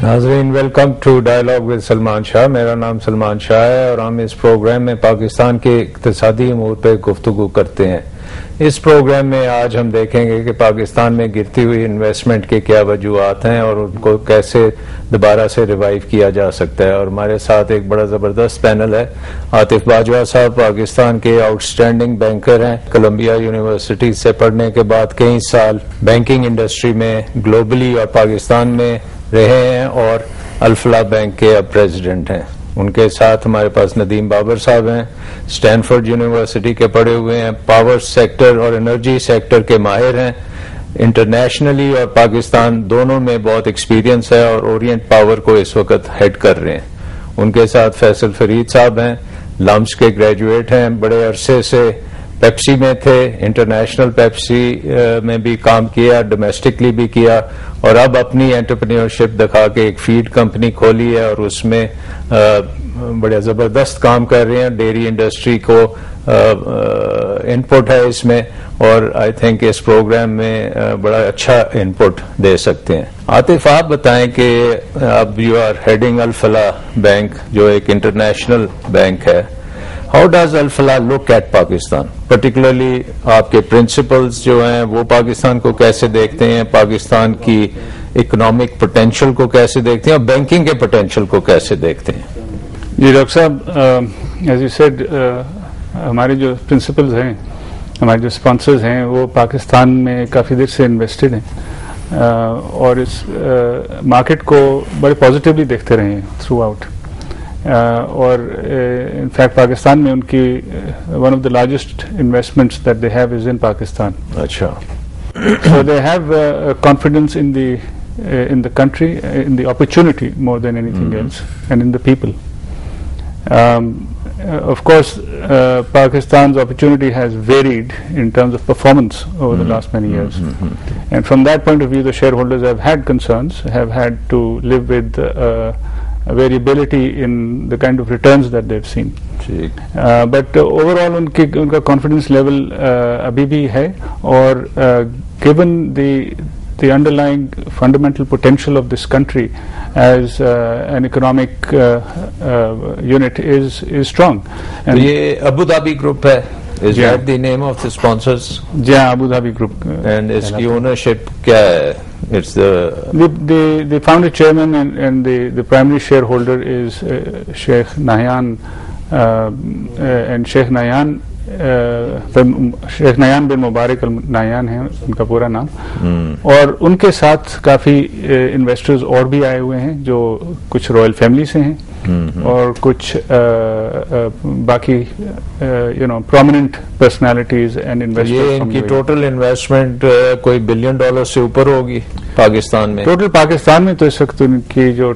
ناظرین welcome to dialogue with Salman Shah. میرا نام سلمان شاہ ہے اور ہم اس پروگرام میں پاکستان کے اقتصادی امور پہ گفتگو کرتے ہیں. اس پروگرام میں آج ہم دیکھیں گے کہ پاکستان میں گرتی ہوئی انویسٹمنٹ کے کیا وجوہات ہیں اور ان کو کیسے دوبارہ سے ریوائیو کیا جا سکتا ہے. اور ہمارے ساتھ ایک بڑا زبردست پینل ہے. عاطف باجوہ صاحب پاکستان کے آؤٹ اسٹینڈنگ بینکر ہیں. کولمبیا یونیورسٹی سے پڑھنے کے بعد کئی سال بینکنگ انڈسٹری میں گلوبلی اور پاکستان میں رہے ہیں اور الفلاح بینک کے اب پریزیڈنٹ ہیں. ان کے ساتھ ہمارے پاس ندیم بابر صاحب ہیں. اسٹینفورڈ یونیورسٹی کے پڑھے ہوئے ہیں. پاور سیکٹر اور انرجی سیکٹر کے ماہر ہیں. انٹرنیشنلی اور پاکستان دونوں میں بہت ایکسپیرینس ہے اور اورینٹ پاور کو اس وقت ہیڈ کر رہے ہیں. ان کے ساتھ فیصل فرید صاحب ہیں. لمس کے گریجویٹ ہیں. بڑے عرصے سے پیپسی میں تھے. انٹرنیشنل پیپسی میں بھی کام کیا, ڈومیسٹکلی بھی کیا اور اب اپنی انٹرپرینیورشپ دکھا کے ایک فیڈ کمپنی کھولی ہے اور اس میں بڑے زبردست کام کر رہے ہیں. ڈیری انڈسٹری کو ان پٹ ہے اس میں اور آئی تھنک اس پروگرام میں بڑا اچھا ان پٹ دے سکتے ہیں. عاطف آپ بتائیں کہ اب you are heading Alfalah bank جو ایک انٹرنیشنل بینک ہے. How does Alfalah look at Pakistan, particularly آپ کے پرنسپلز جو ہیں وہ پاکستان کو کیسے دیکھتے ہیں, پاکستان کی اکنامک پوٹینشیل کو کیسے دیکھتے ہیں اور بینکنگ کے پوٹینشیل کو کیسے دیکھتے ہیں؟ جی ڈاکٹر صاحب, ایز یو سیڈ ہمارے جو پرنسپلز ہیں, ہمارے جو اسپانسرز ہیں وہ پاکستان میں کافی دیر سے انویسٹڈ ہیں اور اس مارکیٹ کو بڑے پازیٹیولی دیکھتے رہے ہیں تھرو آؤٹ. اور انفیکٹ پاکستان میں ان کی one of the largest investments that they have is in Pakistan. اچھا. So they have confidence in the country, in the opportunity more than anything else, and in the people. Of course, Pakistan's opportunity has varied in terms of performance over the last many years. And from that point of view, the shareholders have had concerns, have had to live with variability in the kind of returns that they've seen. But overall unka confidence level abhi bhi hai, aur given the underlying fundamental potential of this country as an economic unit is strong. And ye Abu Dhabi group hai, is that the name of the sponsors? Yeah, Abu Dhabi group. And iski ownership kya hai? It's the founder chairman and the primary shareholder is Sheikh Nahyan and Sheikh Nahyan بن مبارک النایان ہیں ان کا پورا نام. اور ان کے ساتھ کافی investors اور بھی آئے ہوئے ہیں جو کچھ رائل فیملی سے ہیں اور کچھ باقی پرومیننٹ پرسنالٹیز اینڈ انویسٹرز. یہ ان کی ٹوٹل انویسٹمنٹ کوئی $1 بلین سے اوپر ہوگی پاکستان میں. ٹوٹل پاکستان میں تو اس وقت ان کی جو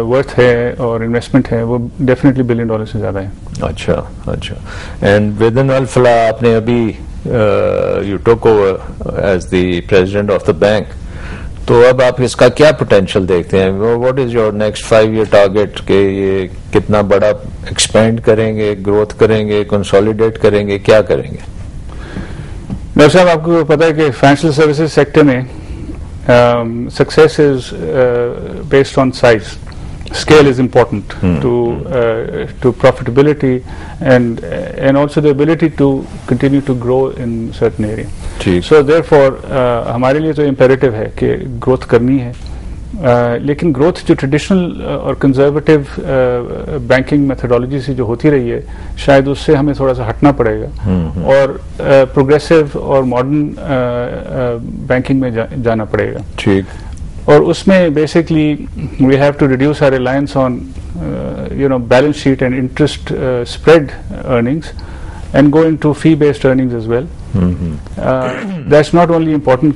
ورتھ ہے اور انویسٹمنٹ ہے وہ ڈیفینیٹلی $1 بلین سے زیادہ ہے. اچھا اچھا. اینڈ ود ان الفلاح آپ نے ابھی یو ٹوک over as the president of the bank, تو اب آپ اس کا کیا پوٹینشیل دیکھتے ہیں؟ What is your next 5 year target کہ یہ کتنا بڑا ایکسپینڈ کریں گے, گروتھ کریں گے, کنسالیڈیٹ کریں گے, کیا کریں گے؟ ڈاکٹر صاحب آپ کو پتا ہے کہ فائنینشیل سروسز سیکٹر میں success is based on size. Scale is important to profitability and also the ability to continue to grow in certain area. So therefore ہمارے لیے تو imperative ہے کہ growth کرنی ہے, لیکن growth جو traditional اور conservative banking methodology سے جو ہوتی رہی ہے شاید اس سے ہمیں تھوڑا سا ہٹنا پڑے گا اور progressive اور modern banking میں جانا پڑے گا. ٹھیک. اور اس میں basically we have to reduce our reliance on balance sheet and interest spread earnings and go into fee based earnings as well. That's not only important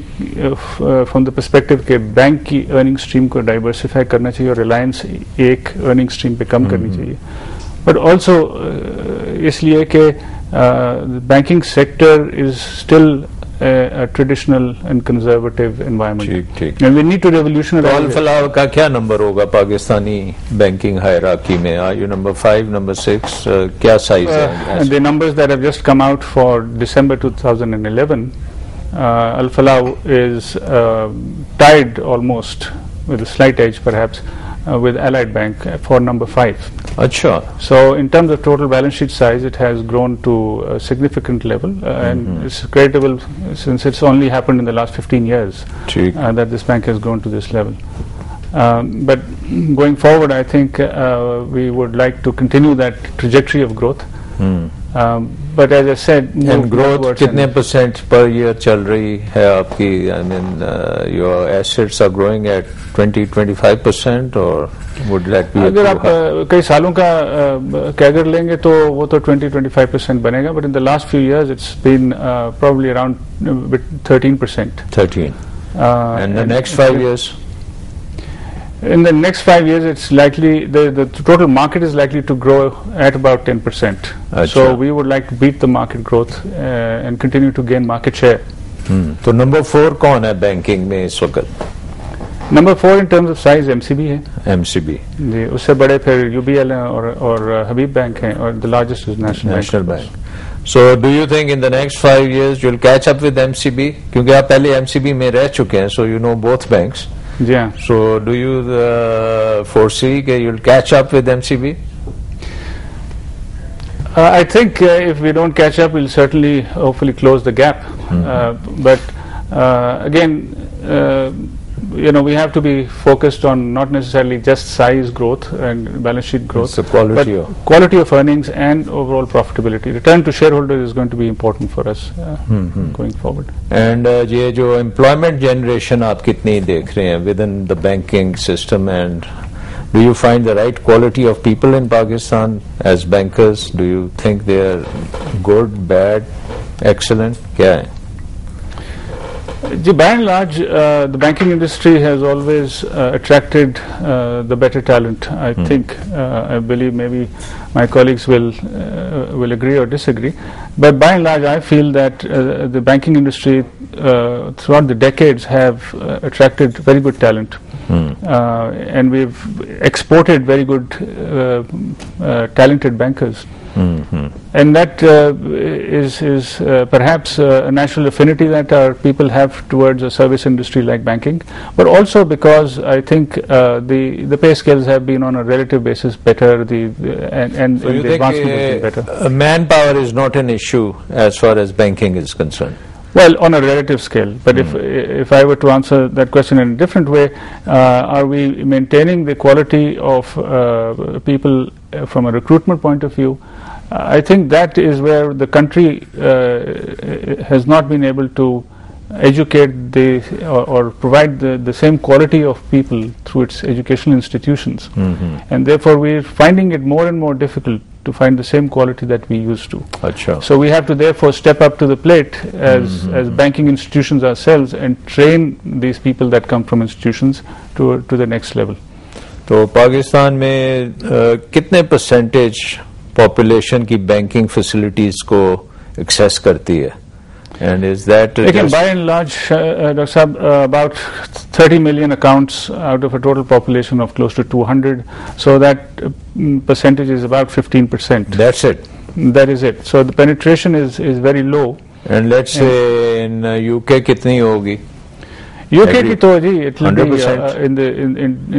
from the perspective کہ bank کی earning stream کو diversify کرنا چاہیے اور Reliance ایک earning stream پہ کم کرنی چاہیے, بٹ آلسو اس لیے کہ banking sector is still a traditional and conservative environment. And we need to revolutionize. الفلاح کا کیا نمبر ہوگا پاکستانی بینکنگ ہائرارکی میں؟ Are you number 5, number 6? کیا سائز ہے؟ The numbers that have just come out for December 2011, Al-Falah is tied almost with a slight edge perhaps with Allied Bank for number 5. Acha. So in terms of total balance sheet size, it has grown to a significant level, and it's creditable since it's only happened in the last 15 years that this bank has grown to this level. But going forward, I think we would like to continue that trajectory of growth. But as I said, and growth कितने % per year चल रही है आपकी? I mean, your assets are growing at 20-25%, or would that be? अगर आप कई सालों का कैगर लेंगे तो वो तो 20-25% बनेगा. But in the last few years, it's been probably around 13%. 13. And the next 5 years? In the next 5 years, it's likely the total market is likely to grow at about 10%. So we would like to beat the market growth and continue to gain market share. तो number 4 कौन है banking में इस वक्त? Number 4 in terms of size MCB है. MCB. जी, उससे बड़े फिर UBL हैं और Habib Bank हैं, और the largest is National Bank. So do you think in the next 5 years you'll catch up with MCB? क्योंकि आप पहले MCB में रह चुके हैं, so you know both banks. Yeah. So do you foresee that you'll catch up with MCB? I think if we don't catch up, we'll certainly hopefully close the gap. But again, we have to be focused on not necessarily just size growth and balance sheet growth, it's the quality but quality of earnings and overall profitability. Return to shareholders is going to be important for us going forward. And ये जो employment generation आप कितनी देख रहे हैं within the banking system, and do you find the right quality of people in Pakistan as bankers? Do you think they are good, bad, excellent? क्या है? By and large, the banking industry has always attracted the better talent. I think, I believe maybe my colleagues will agree or disagree. But by and large, I feel that the banking industry throughout the decades have attracted very good talent. And we've exported very good talented bankers. And that is perhaps a natural affinity that our people have towards a service industry like banking, but also because I think the pay scales have been on a relative basis better, and so the advancement has been better. Manpower is not an issue as far as banking is concerned? Well, on a relative scale, but if I were to answer that question in a different way, are we maintaining the quality of people from a recruitment point of view? I think that is where the country has not been able to educate or provide the same quality of people through its educational institutions, and therefore we are finding it more and more difficult to find the same quality that we used to. Achha. So we have to therefore step up to the plate as banking institutions ourselves and train these people that come from institutions to the next level. तो पाकिस्तान में कितने percentage population की banking facilities को access करती है? And is that again, by and large, Dr. Saab, about 30 million accounts out of a total population of close to 200. So that percentage is about 15%. That's it? That is it. So the penetration is very low. And let's say in UK कितनी होगी? UK की तो जी, it will be in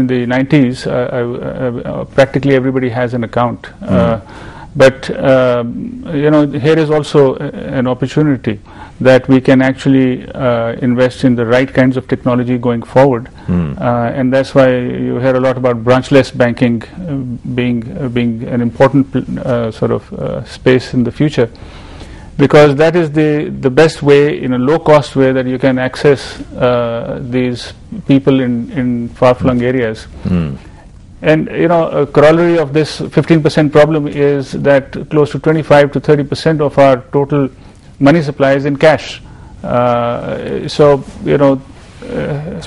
the 90s. Practically everybody has an account. But here is also an opportunity that we can actually invest in the right kinds of technology going forward, and that's why you hear a lot about branchless banking being an important sort of space in the future, because that is the best way, in a low-cost way, that you can access these people in far-flung areas. And a corollary of this 15% problem is that close to 25 to 30% of our total money supply is in cash. So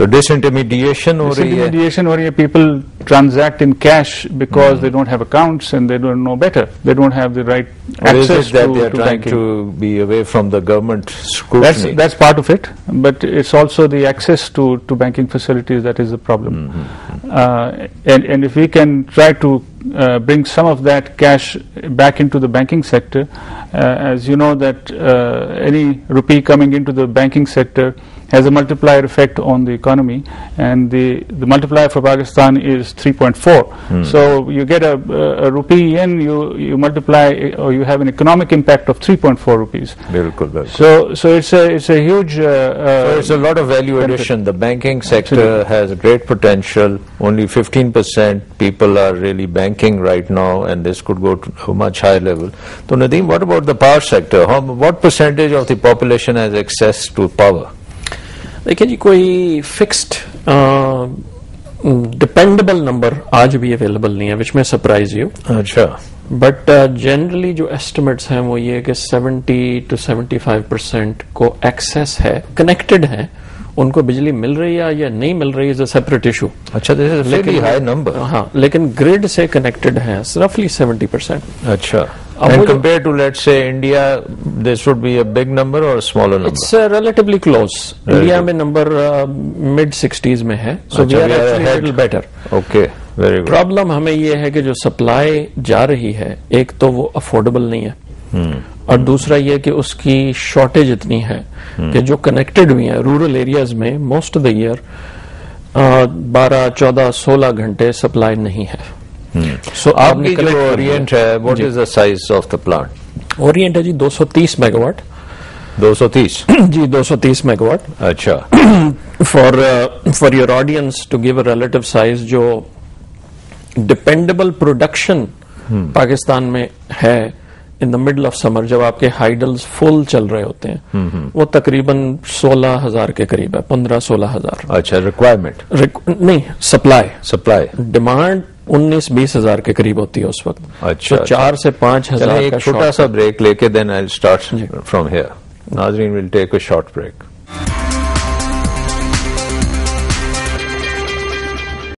disintermediation हो रही है. People transact in cash because they don't have accounts and they don't know better. They don't have the right access to banking. Or is it that they are trying to be away from the government scrutiny? That's part of it, but it's also the access to banking facilities that is the problem. And if we can try to bring some of that cash back into the banking sector, as you know that any rupee coming into the banking sector has a multiplier effect on the economy, and the multiplier for Pakistan is 3.4. So you get a rupee in, you multiply, or you have an economic impact of 3.4 rupees. بالکل. So it's a huge So it's a lot of value addition. The banking sector has great potential. Only 15% people are really banking right now, and this could go to a much higher level. So Nadeem, what about the power sector? What percentage of the population has access to power? دیکھیں جی کوئی fixed dependable number آج بھی available نہیں ہے وچ میں surprise you. اچھا. But generally جو estimates ہیں وہ یہ کہ 70 to 75% کو ایکسیس ہے, کنیکٹڈ ہیں, ان کو بجلی مل رہی ہے یا نہیں مل رہی ہے سیپریٹ ایشو. اچھا, دس از ویری ہائی نمبر. ہاں, لیکن گریڈ سے کنیکٹڈ ہیں رفلی 70%. اچھا. And compared to, let's say, India, this would be a big number or a smaller number? It's relatively close. India میں نمبر mid-60s میں ہے. So we are actually a little better. Okay, very good. Problem ہمیں یہ ہے کہ جو supply جا رہی ہے, ایک تو وہ افورڈیبل نہیں ہے, اور دوسرا یہ کہ اس کی شارٹیج اتنی ہے کہ جو کنیکٹڈ ہوئی ہیں رورل ایریاز میں موسٹ آف دا ایئر 12, 14, 16 گھنٹے سپلائی نہیں ہے. سو آپ کی جو اورینٹ ہے, what is the size of the plant? Orient ہے جی 230 میگا واٹ. 230 جی 230 میگا واٹ. اچھا. For your audience to give a relative size, جو ڈپینڈیبل پروڈکشن پاکستان میں ہے ان دا مڈل آف سمر, جب آپ کے ہائیڈلز فل چل رہے ہوتے ہیں, وہ تقریباً 16,000 کے قریب ہے, 15-16,000. اچھا. ریکوائرمنٹ نہیں, سپلائی. ڈیمانڈ 19-20,000 کے قریب ہوتی ہے اس وقت. اچھا. 4 سے 5,000. ایک چھوٹا سا بریک لے کے دین آئی اسٹارٹ فرام ہیئر. ناظرین ول ٹیک اے شارٹ بریک.